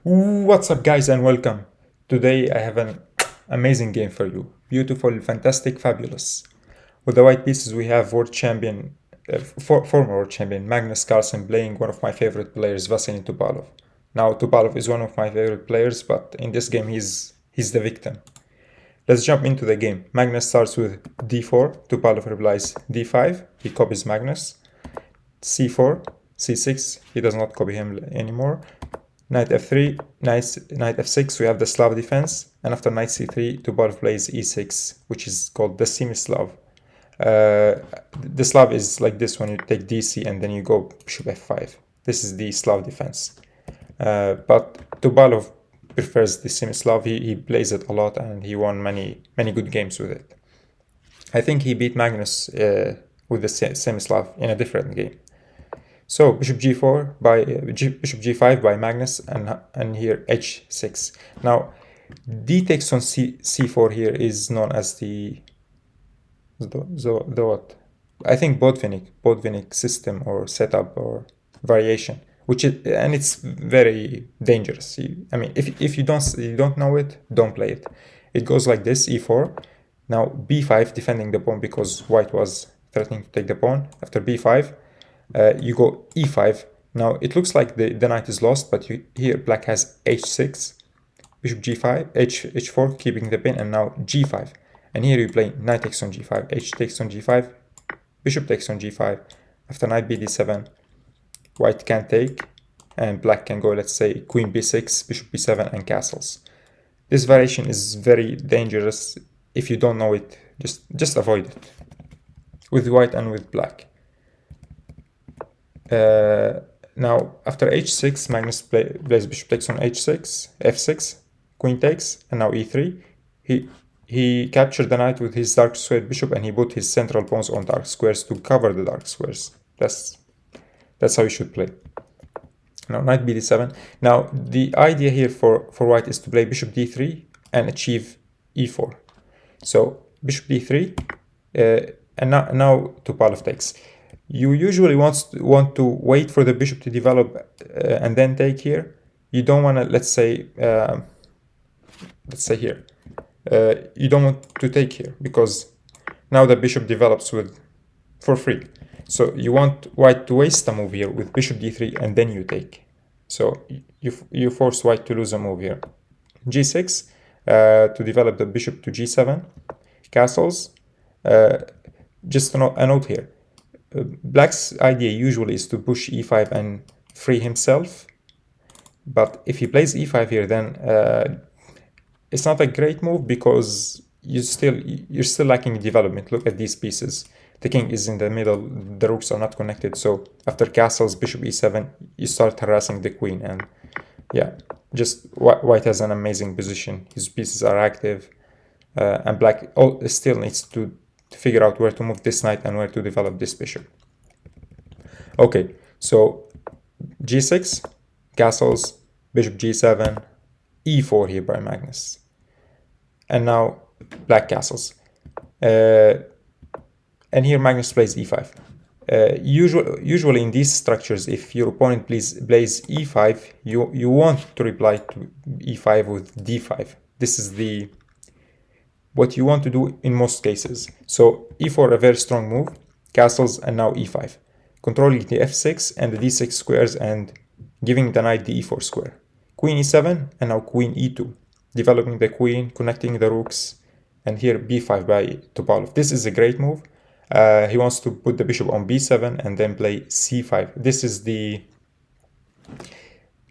What's up, guys, and welcome. Today I have an amazing game for you. Beautiful, fantastic, fabulous. With the white pieces, we have world champion, former world champion Magnus Carlsen playing one of my favorite players, Vaselin Topalov. Now, Topalov is one of my favorite players, but in this game, he's the victim. Let's jump into the game. Magnus starts with d4. Topalov replies d5. He copies Magnus. c4, c6. He does not copy him anymore. Knight f3, knight f6, we have the Slav defense, and after knight c3, Topalov plays e6, which is called the semi-Slav. The Slav is like this when you take dc and then you go bishop f5. This is the Slav defense. But Topalov prefers the semi-Slav. He plays it a lot and he won many good games with it. I think he beat Magnus with the semi-Slav in a different game. So bishop g4 by bishop g5 by Magnus, and here h6. Now d takes on c4 here is known as the what? I think Botvinnik system or setup or variation, and it's very dangerous. I mean, if you don't know it, don't play it. It goes like this: e4. Now b5, defending the pawn because white was threatening to take the pawn. After b5. You go e5. Now it looks like the knight is lost, but here black has h6, bishop g5, h4, keeping the pin, and now g5. And here you play knight takes on g5, h takes on g5, bishop takes on g5. After knight bd7, white can take, and black can go, let's say, queen b6, bishop b7, and castles. This variation is very dangerous. If you don't know it, just avoid it. With white and with black. Now after h6, Magnus plays bishop takes on h6, f6, queen takes, and now e3. He captured the knight with his dark squared bishop, and he put his central pawns on dark squares to cover the dark squares. That's how you should play. Now knight bd7. Now the idea here for white is to play bishop d3 and achieve e4. So bishop d3, and now Topalov takes. You usually want to wait for the bishop to develop and then take here. You don't want to, let's say here. You don't want to take here because now the bishop develops for free. So you want white to waste a move here with bishop d3 and then you take. So you force white to lose a move here. g6 to develop the bishop to g7. Castles. Just a note here. Black's idea usually is to push e5 and free himself, but if he plays e5 here, then it's not a great move because you're still lacking development. Look at these pieces. The king is in the middle, the rooks are not connected, so after castles, bishop e7, you start harassing the queen, and yeah, just white has an amazing position. His pieces are active, and black still needs to figure out where to move this knight and where to develop this bishop. Okay, so g6, castles, bishop g7, e4 here by Magnus. And now black castles. And here Magnus plays e5. Usually in these structures, if your opponent plays e5, you want to reply to e5 with d5. This is what you want to do in most cases. So e4, a very strong move, castles, and now e5, controlling the f6 and the d6 squares and giving the knight the e4 square. Queen e7 and now queen e2, developing the queen, connecting the rooks, and here b5 by Topalov. This is a great move. He wants to put the bishop on b7 and then play c5.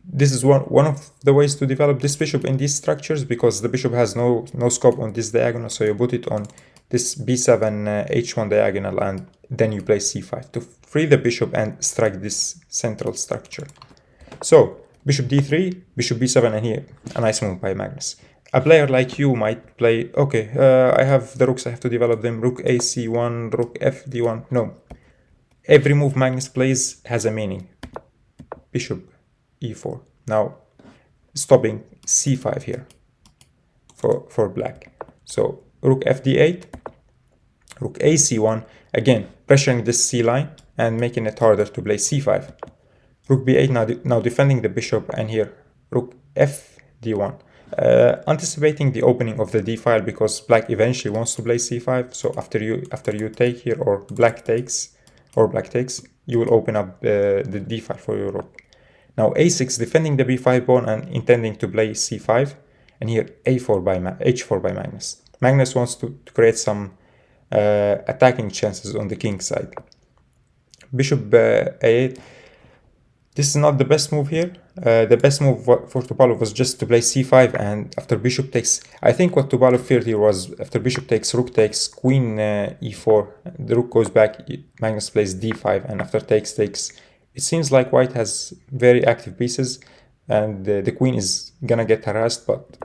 This is one of the ways to develop this bishop in these structures, because the bishop has no scope on this diagonal, so you put it on this b7 h1 diagonal and then you play c5 to free the bishop and strike this central structure. So bishop d3, bishop b7, and here a nice move by Magnus. A player like you might play, okay, I have the rooks, I have to develop them, rook ac1, rook fd1. No, every move Magnus plays has a meaning. Bishop e4. Now stopping c5 here for black. So rook fd8, rook ac1, again pressuring this c line and making it harder to play c5. Rook b8 now defending the bishop, and here rook f d1. Anticipating the opening of the d file, because black eventually wants to play c5. So after you take here, or black takes, you will open up the d file for your rook. Now a6, defending the b5 pawn and intending to play c5, and here a4 by h4 by Magnus. Magnus wants to create some attacking chances on the king side. Bishop a8. This is not the best move here. The best move for Topalov was just to play c5, and after bishop takes, I think what Topalov feared here was after bishop takes, rook takes, queen e4, the rook goes back, Magnus plays d5, and after takes, it seems like white has very active pieces, and the queen is gonna get harassed, but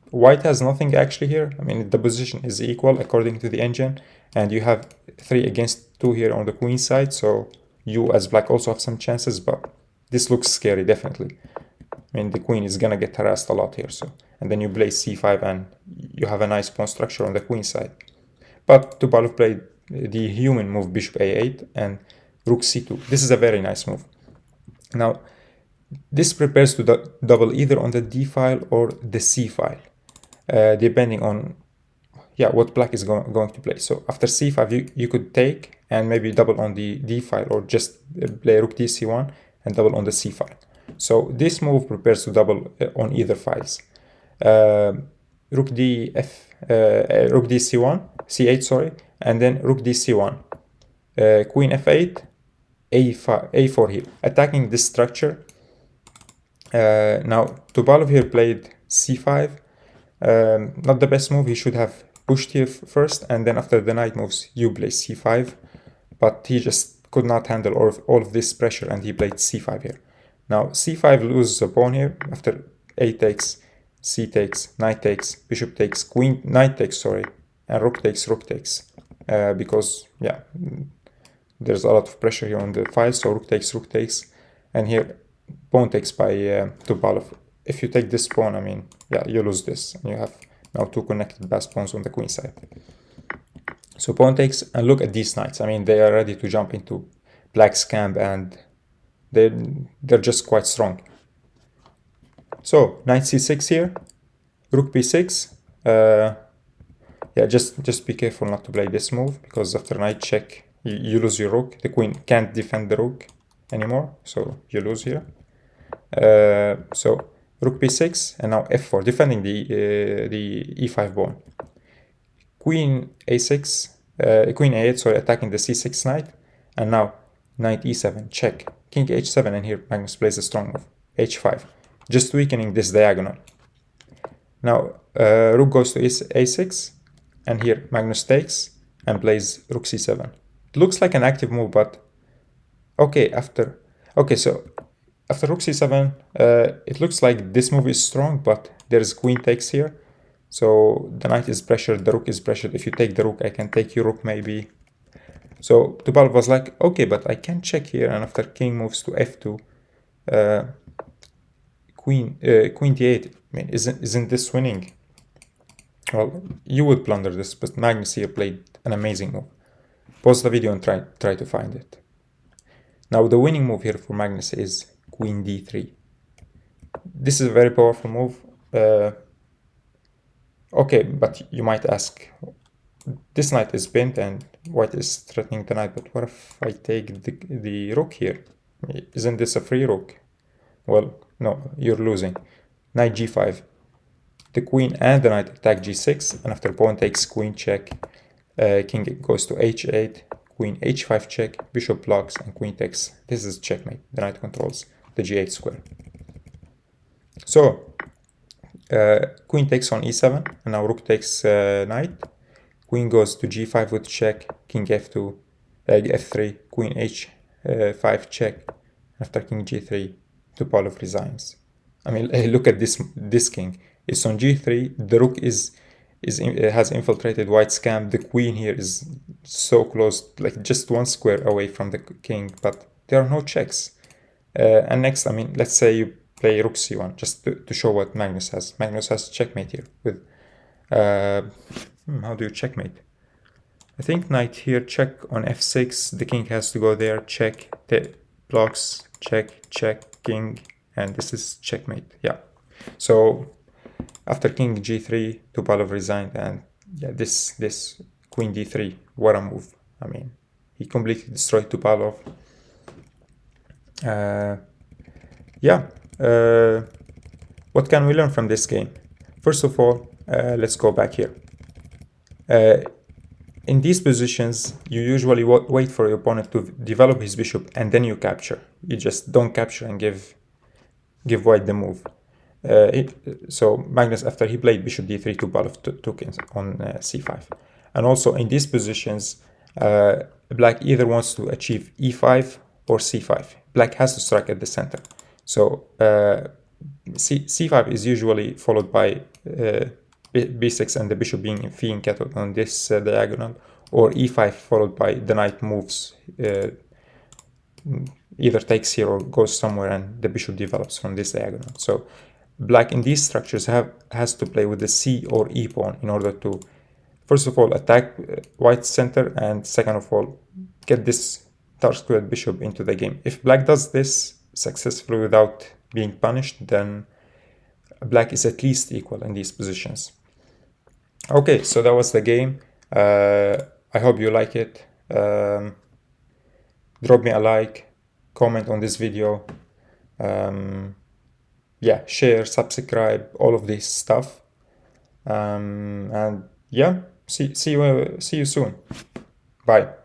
white has nothing actually here. I mean, the position is equal according to the engine, and you have 3 against 2 here on the queen side, so you as black also have some chances, but this looks scary, definitely. I mean, the queen is gonna get harassed a lot here, so, and then you play c5 and you have a nice pawn structure on the queen side. But Topalov played the human move bishop a8 and rook c2. This is a very nice move. Now, this prepares to double either on the d file or the c file, depending on what black is going to play. So after c5, you could take and maybe double on the d file, or just play rook dc1 and double on the c file. So this move prepares to double on either files. Rook dc1, c8, sorry, and then rook dc1, queen f8, a4 here, attacking this structure. Now Topalov here played c5. Not the best move. He should have pushed here first, and then after the knight moves, you play c5. But he just could not handle all of this pressure, and he played c5 here. Now c5 loses a pawn here after a takes, c takes, knight takes, bishop takes, queen, knight takes, sorry, and rook takes, because there's a lot of pressure here on the file. So rook takes, and here pawn takes by Topalov. If you take this pawn, I mean, you lose this, and you have now 2 connected pass pawns on the queen side. So pawn takes, and look at these knights. I mean, they are ready to jump into black's camp, and they're just quite strong. So knight c6 here, rook b6. Just be careful not to play this move, because after knight check, you lose your rook. The queen can't defend the rook anymore, so you lose here. So rook b6, and now f4, defending the e5 pawn. Queen a6, queen a8, sorry, attacking the c6 knight, and now knight e7, check, king h7, and here Magnus plays a strong move, h5, just weakening this diagonal. Now rook goes to a6, and here Magnus takes and plays rook c7. It looks like an active move, but so after rook c7, it looks like this move is strong, but there's queen takes here. So the knight is pressured, the rook is pressured. If you take the rook, I can take your rook maybe. So Topalov was like, okay, but I can check here. And after king moves to f2, queen d8. I mean, isn't this winning? Well, you would blunder this, but Magnus here played an amazing move. Pause the video and try to find it. Now the winning move here for Magnus is queen d3. This is a very powerful move. Okay, but you might ask, this knight is pinned and white is threatening the knight, but what if I take the rook here? Isn't this a free rook? Well, no, you're losing. Knight g5. The queen and the knight attack g6, and after pawn takes, queen check, king goes to h8, queen h5 check, bishop blocks, and queen takes. This is checkmate. The knight controls the g8 square. So queen takes on e7, and now rook takes knight. Queen goes to g5 with check, king f2, f3, queen h5 check. After king g3, Topalov resigns. I mean, look at this king. It's on g3. The rook has infiltrated white's camp. The queen here is so close, like just 1 square away from the king, but there are no checks. And next, I mean, let's say you play rook c1, just to show what Magnus has. Magnus has checkmate here with, how do you checkmate? I think knight here, check on f6, the king has to go there, check, blocks, check, king, and this is checkmate. Yeah, So after king g3, Topalov resigned, and yeah, this queen d3, what a move. I mean, he completely destroyed Topalov. Yeah. What can we learn from this game? First of all, let's go back here. In these positions, you usually wait for your opponent to develop his bishop, and then you capture. You just don't capture and give white the move. So Magnus, after he played bishop d3, Topalov took on c5. And also in these positions, black either wants to achieve e5 or c5. Black has to strike at the center. So c5 is usually followed by b6 and the bishop being in phi kettled on this diagonal, or e5 followed by the knight moves, either takes here or goes somewhere, and the bishop develops from this diagonal. So black in these structures has to play with the c or e pawn in order to, first of all, attack white's center, and second of all, get this dark squared bishop into the game. If black does this successfully without being punished, then black is at least equal in these positions. Okay, so that was the game. I hope you like it. Drop me a like, comment on this video. Yeah, share, subscribe, all of this stuff. And yeah, see you soon. Bye.